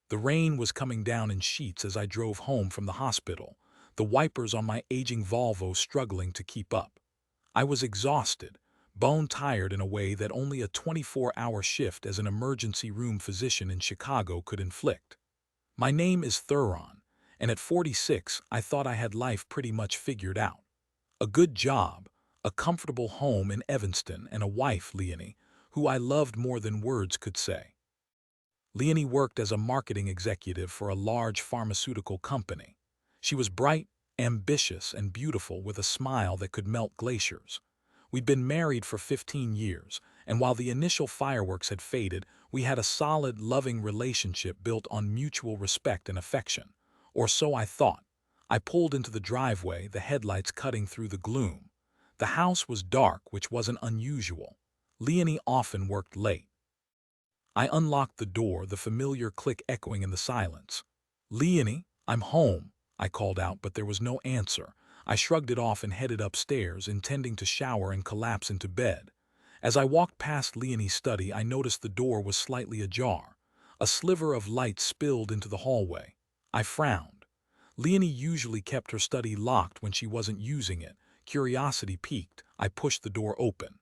The rain was coming down in sheets as I drove home from the hospital, the wipers on my aging Volvo struggling to keep up. I was exhausted, bone-tired in a way that only a 24-hour shift as an emergency room physician in Chicago could inflict. My name is Thuron, and at 46 I thought I had life pretty much figured out. A good job, a comfortable home in Evanston, and a wife, Leonie, who I loved more than words could say. Leonie worked as a marketing executive for a large pharmaceutical company. She was bright, ambitious, and beautiful with a smile that could melt glaciers. We'd been married for 15 years, and while the initial fireworks had faded, we had a solid, loving relationship built on mutual respect and affection. Or so I thought. I pulled into the driveway, the headlights cutting through the gloom. The house was dark, which wasn't unusual. Leonie often worked late. I unlocked the door, the familiar click echoing in the silence. "Leonie, I'm home," I called out, but there was no answer. I shrugged it off and headed upstairs, intending to shower and collapse into bed. As I walked past Leonie's study, I noticed the door was slightly ajar. A sliver of light spilled into the hallway. I frowned. Leonie usually kept her study locked when she wasn't using it. Curiosity piqued. I pushed the door open.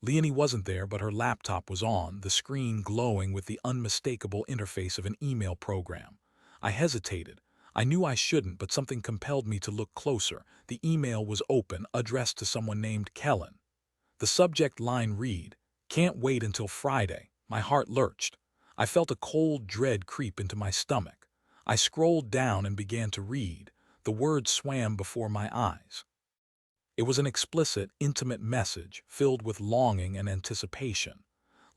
Leonie wasn't there, but her laptop was on, the screen glowing with the unmistakable interface of an email program. I hesitated. I knew I shouldn't, but something compelled me to look closer. The email was open, addressed to someone named Kellen. The subject line read, "Can't wait until Friday." My heart lurched. I felt a cold dread creep into my stomach. I scrolled down and began to read. The words swam before my eyes. It was an explicit, intimate message filled with longing and anticipation.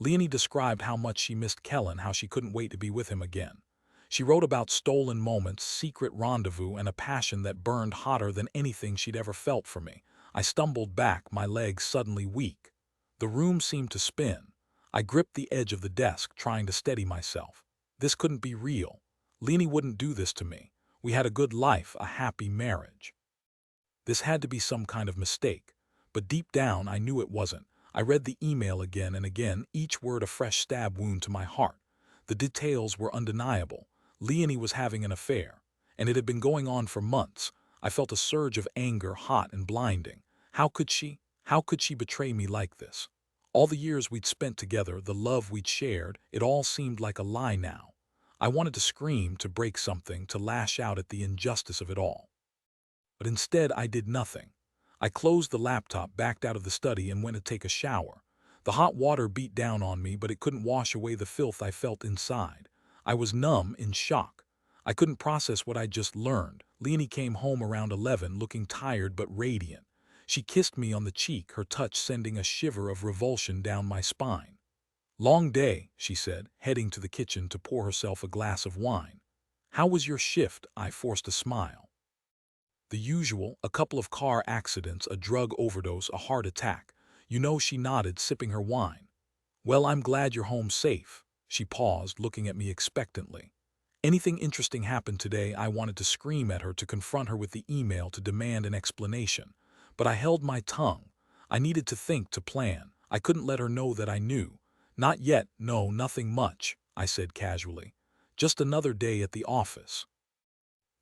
Leonie described how much she missed Kellen, how she couldn't wait to be with him again. She wrote about stolen moments, secret rendezvous, and a passion that burned hotter than anything she'd ever felt for me. I stumbled back, my legs suddenly weak. The room seemed to spin. I gripped the edge of the desk, trying to steady myself. This couldn't be real. Leonie wouldn't do this to me. We had a good life, a happy marriage. This had to be some kind of mistake, but deep down I knew it wasn't. I read the email again and again, each word a fresh stab wound to my heart. The details were undeniable. Leonie was having an affair, and it had been going on for months. I felt a surge of anger, hot and blinding. How could she? How could she betray me like this? All the years we'd spent together, the love we'd shared, it all seemed like a lie now. I wanted to scream, to break something, to lash out at the injustice of it all. But instead I did nothing. I closed the laptop, backed out of the study, and went to take a shower. The hot water beat down on me, but it couldn't wash away the filth I felt inside. I was numb, in shock. I couldn't process what I'd just learned. Leonie came home around 11, looking tired but radiant. She kissed me on the cheek, her touch sending a shiver of revulsion down my spine. "Long day," she said, heading to the kitchen to pour herself a glass of wine. "How was your shift?" I forced a smile. "The usual, a couple of car accidents, a drug overdose, a heart attack." You know, she nodded, sipping her wine. "Well, I'm glad you're home safe." She paused, looking at me expectantly. Anything interesting happened today? I wanted to scream at her, to confront her with the email, to demand an explanation. But I held my tongue. I needed to think, to plan. I couldn't let her know that I knew. "Not yet, no, nothing much," I said casually. "Just another day at the office."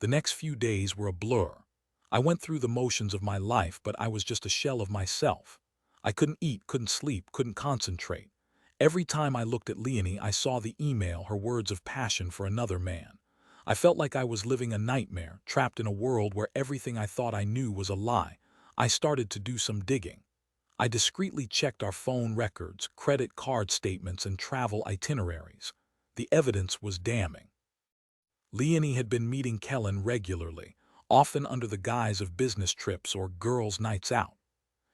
The next few days were a blur. I went through the motions of my life, but I was just a shell of myself. I couldn't eat, couldn't sleep, couldn't concentrate. Every time I looked at Leonie, I saw the email, her words of passion for another man. I felt like I was living a nightmare, trapped in a world where everything I thought I knew was a lie. I started to do some digging. I discreetly checked our phone records, credit card statements, and travel itineraries. The evidence was damning. Leonie had been meeting Kellen regularly, often under the guise of business trips or girls' nights out.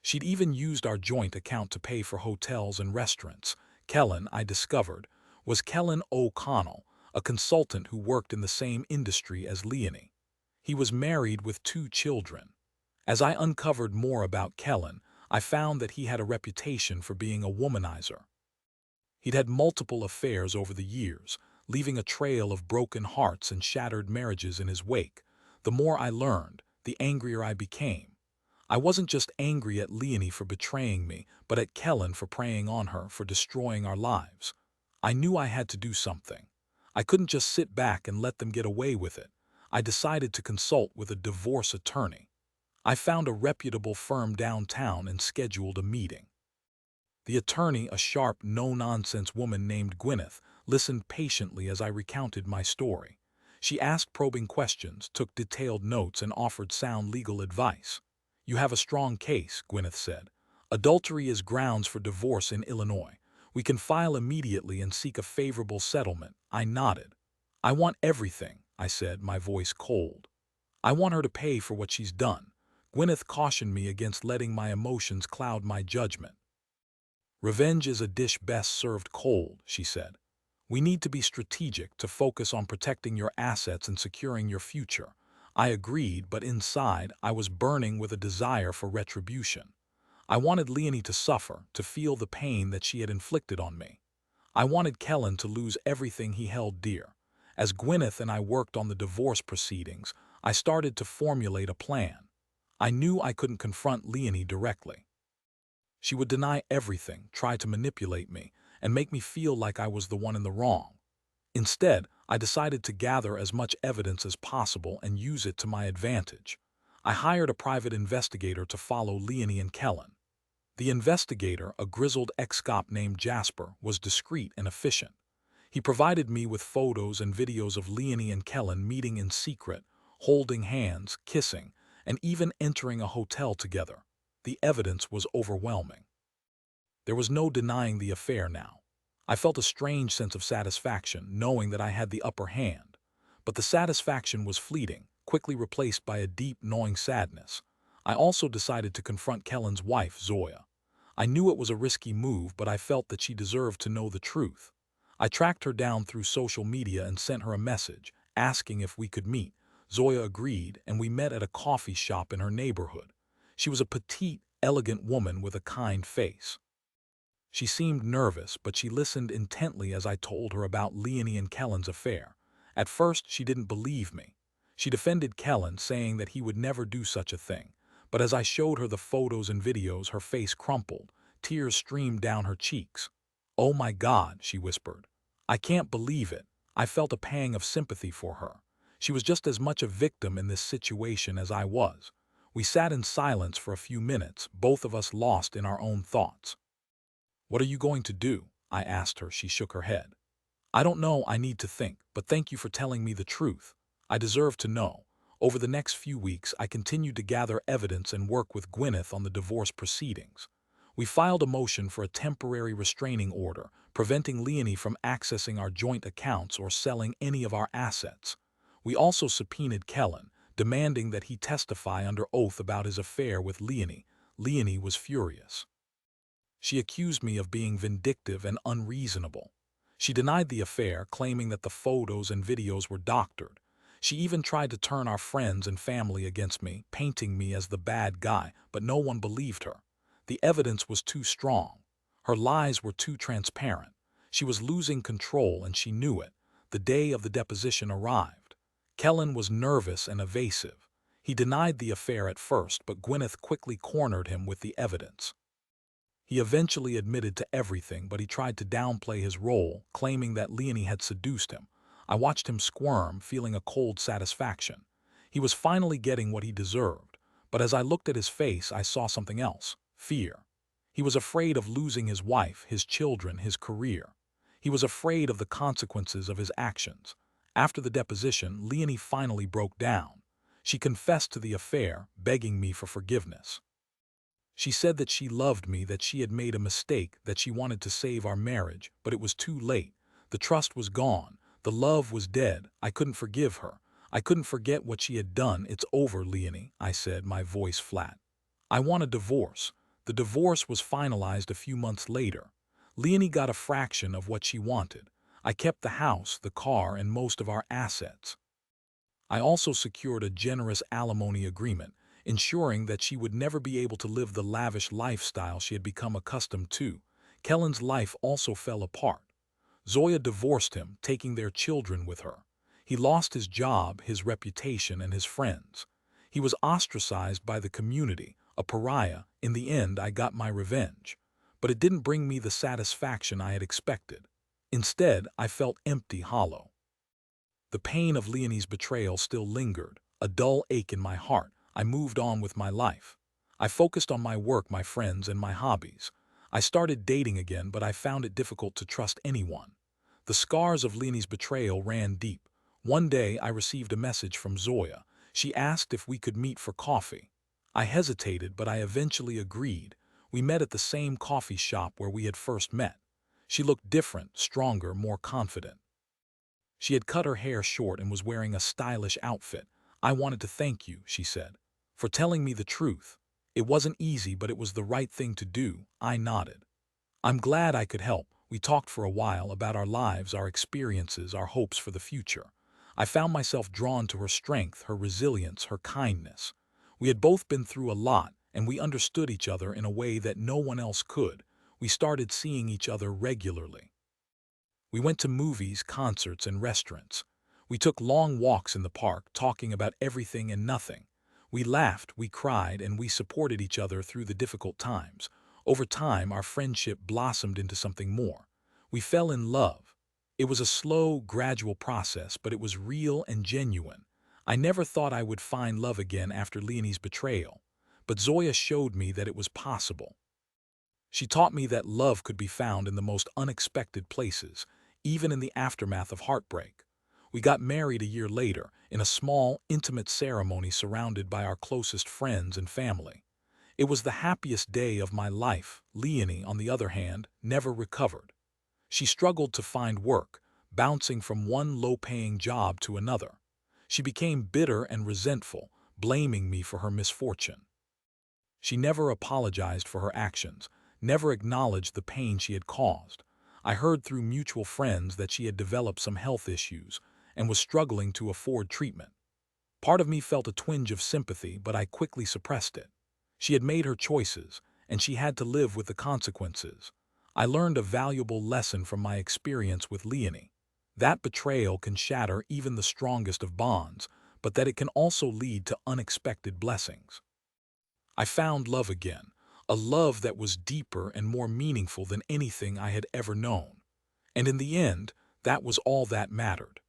She'd even used our joint account to pay for hotels and restaurants. Kellen, I discovered, was Kellen O'Connell, a consultant who worked in the same industry as Leonie. He was married with 2 children. As I uncovered more about Kellen, I found that he had a reputation for being a womanizer. He'd had multiple affairs over the years, leaving a trail of broken hearts and shattered marriages in his wake. The more I learned, the angrier I became. I wasn't just angry at Leonie for betraying me, but at Kellen for preying on her, for destroying our lives. I knew I had to do something. I couldn't just sit back and let them get away with it. I decided to consult with a divorce attorney. I found a reputable firm downtown and scheduled a meeting. The attorney, a sharp, no-nonsense woman named Gwyneth, listened patiently as I recounted my story. She asked probing questions, took detailed notes, and offered sound legal advice. "You have a strong case," Gwyneth said. "Adultery is grounds for divorce in Illinois. We can file immediately and seek a favorable settlement." I nodded. "I want everything," I said, my voice cold. "I want her to pay for what she's done." Gwyneth cautioned me against letting my emotions cloud my judgment. "Revenge is a dish best served cold," she said. "We need to be strategic, to focus on protecting your assets and securing your future." I agreed, but inside I was burning with a desire for retribution. I wanted Leonie to suffer, to feel the pain that she had inflicted on me. I wanted Kellen to lose everything he held dear. As Gwyneth and I worked on the divorce proceedings, I started to formulate a plan. I knew I couldn't confront Leonie directly. She would deny everything, try to manipulate me, and make me feel like I was the one in the wrong. Instead, I decided to gather as much evidence as possible and use it to my advantage. I hired a private investigator to follow Leonie and Kellen. The investigator, a grizzled ex-cop named Jasper, was discreet and efficient. He provided me with photos and videos of Leonie and Kellen meeting in secret, holding hands, kissing, and even entering a hotel together. The evidence was overwhelming. There was no denying the affair now. I felt a strange sense of satisfaction, knowing that I had the upper hand. But the satisfaction was fleeting, quickly replaced by a deep, gnawing sadness. I also decided to confront Kellen's wife, Zoya. I knew it was a risky move, but I felt that she deserved to know the truth. I tracked her down through social media and sent her a message, asking if we could meet. Zoya agreed, and we met at a coffee shop in her neighborhood. She was a petite, elegant woman with a kind face. She seemed nervous, but she listened intently as I told her about Leonie and Kellen's affair. At first, she didn't believe me. She defended Kellen, saying that he would never do such a thing. But as I showed her the photos and videos, her face crumpled. Tears streamed down her cheeks. "Oh my God," she whispered. "I can't believe it." I felt a pang of sympathy for her. She was just as much a victim in this situation as I was. We sat in silence for a few minutes, both of us lost in our own thoughts. "What are you going to do?" I asked her. She shook her head. "I don't know, I need to think, but thank you for telling me the truth. I deserve to know." Over the next few weeks, I continued to gather evidence and work with Gwyneth on the divorce proceedings. We filed a motion for a temporary restraining order, preventing Leonie from accessing our joint accounts or selling any of our assets. We also subpoenaed Kellen, demanding that he testify under oath about his affair with Leonie. Leonie was furious. She accused me of being vindictive and unreasonable. She denied the affair, claiming that the photos and videos were doctored. She even tried to turn our friends and family against me, painting me as the bad guy, but no one believed her. The evidence was too strong. Her lies were too transparent. She was losing control, and she knew it. The day of the deposition arrived. Kellen was nervous and evasive. He denied the affair at first, but Gwyneth quickly cornered him with the evidence. He eventually admitted to everything, but he tried to downplay his role, claiming that Leonie had seduced him. I watched him squirm, feeling a cold satisfaction. He was finally getting what he deserved, but as I looked at his face, I saw something else: fear. He was afraid of losing his wife, his children, his career. He was afraid of the consequences of his actions. After the deposition, Leonie finally broke down. She confessed to the affair, begging me for forgiveness. She said that she loved me, that she had made a mistake, that she wanted to save our marriage, but it was too late. The trust was gone. The love was dead. I couldn't forgive her. I couldn't forget what she had done. "It's over, Leonie," I said, my voice flat. "I want a divorce." The divorce was finalized a few months later. Leonie got a fraction of what she wanted. I kept the house, the car, and most of our assets. I also secured a generous alimony agreement, ensuring that she would never be able to live the lavish lifestyle she had become accustomed to. Kellen's life also fell apart. Zoya divorced him, taking their children with her. He lost his job, his reputation, and his friends. He was ostracized by the community, a pariah. In the end, I got my revenge. But it didn't bring me the satisfaction I had expected. Instead, I felt empty, hollow. The pain of Leonie's betrayal still lingered, a dull ache in my heart. I moved on with my life. I focused on my work, my friends, and my hobbies. I started dating again, but I found it difficult to trust anyone. The scars of Leonie's betrayal ran deep. One day, I received a message from Zoya. She asked if we could meet for coffee. I hesitated, but I eventually agreed. We met at the same coffee shop where we had first met. She looked different, stronger, more confident. She had cut her hair short and was wearing a stylish outfit. "I wanted to thank you," she said, "for telling me the truth. It wasn't easy, but it was the right thing to do." I nodded. "I'm glad I could help." We talked for a while about our lives, our experiences, our hopes for the future. I found myself drawn to her strength, her resilience, her kindness. We had both been through a lot, and we understood each other in a way that no one else could. We started seeing each other regularly. We went to movies, concerts, and restaurants. We took long walks in the park, talking about everything and nothing. We laughed, we cried, and we supported each other through the difficult times. Over time, our friendship blossomed into something more. We fell in love. It was a slow, gradual process, but it was real and genuine. I never thought I would find love again after Leonie's betrayal, but Zoya showed me that it was possible. She taught me that love could be found in the most unexpected places, even in the aftermath of heartbreak. We got married a year later, in a small, intimate ceremony surrounded by our closest friends and family. It was the happiest day of my life. Leonie, on the other hand, never recovered. She struggled to find work, bouncing from one low-paying job to another. She became bitter and resentful, blaming me for her misfortune. She never apologized for her actions, never acknowledged the pain she had caused. I heard through mutual friends that she had developed some health issues and was struggling to afford treatment. Part of me felt a twinge of sympathy, but I quickly suppressed it. She had made her choices, and she had to live with the consequences. I learned a valuable lesson from my experience with Leonie. That betrayal can shatter even the strongest of bonds, but that it can also lead to unexpected blessings. I found love again, a love that was deeper and more meaningful than anything I had ever known. And in the end, that was all that mattered.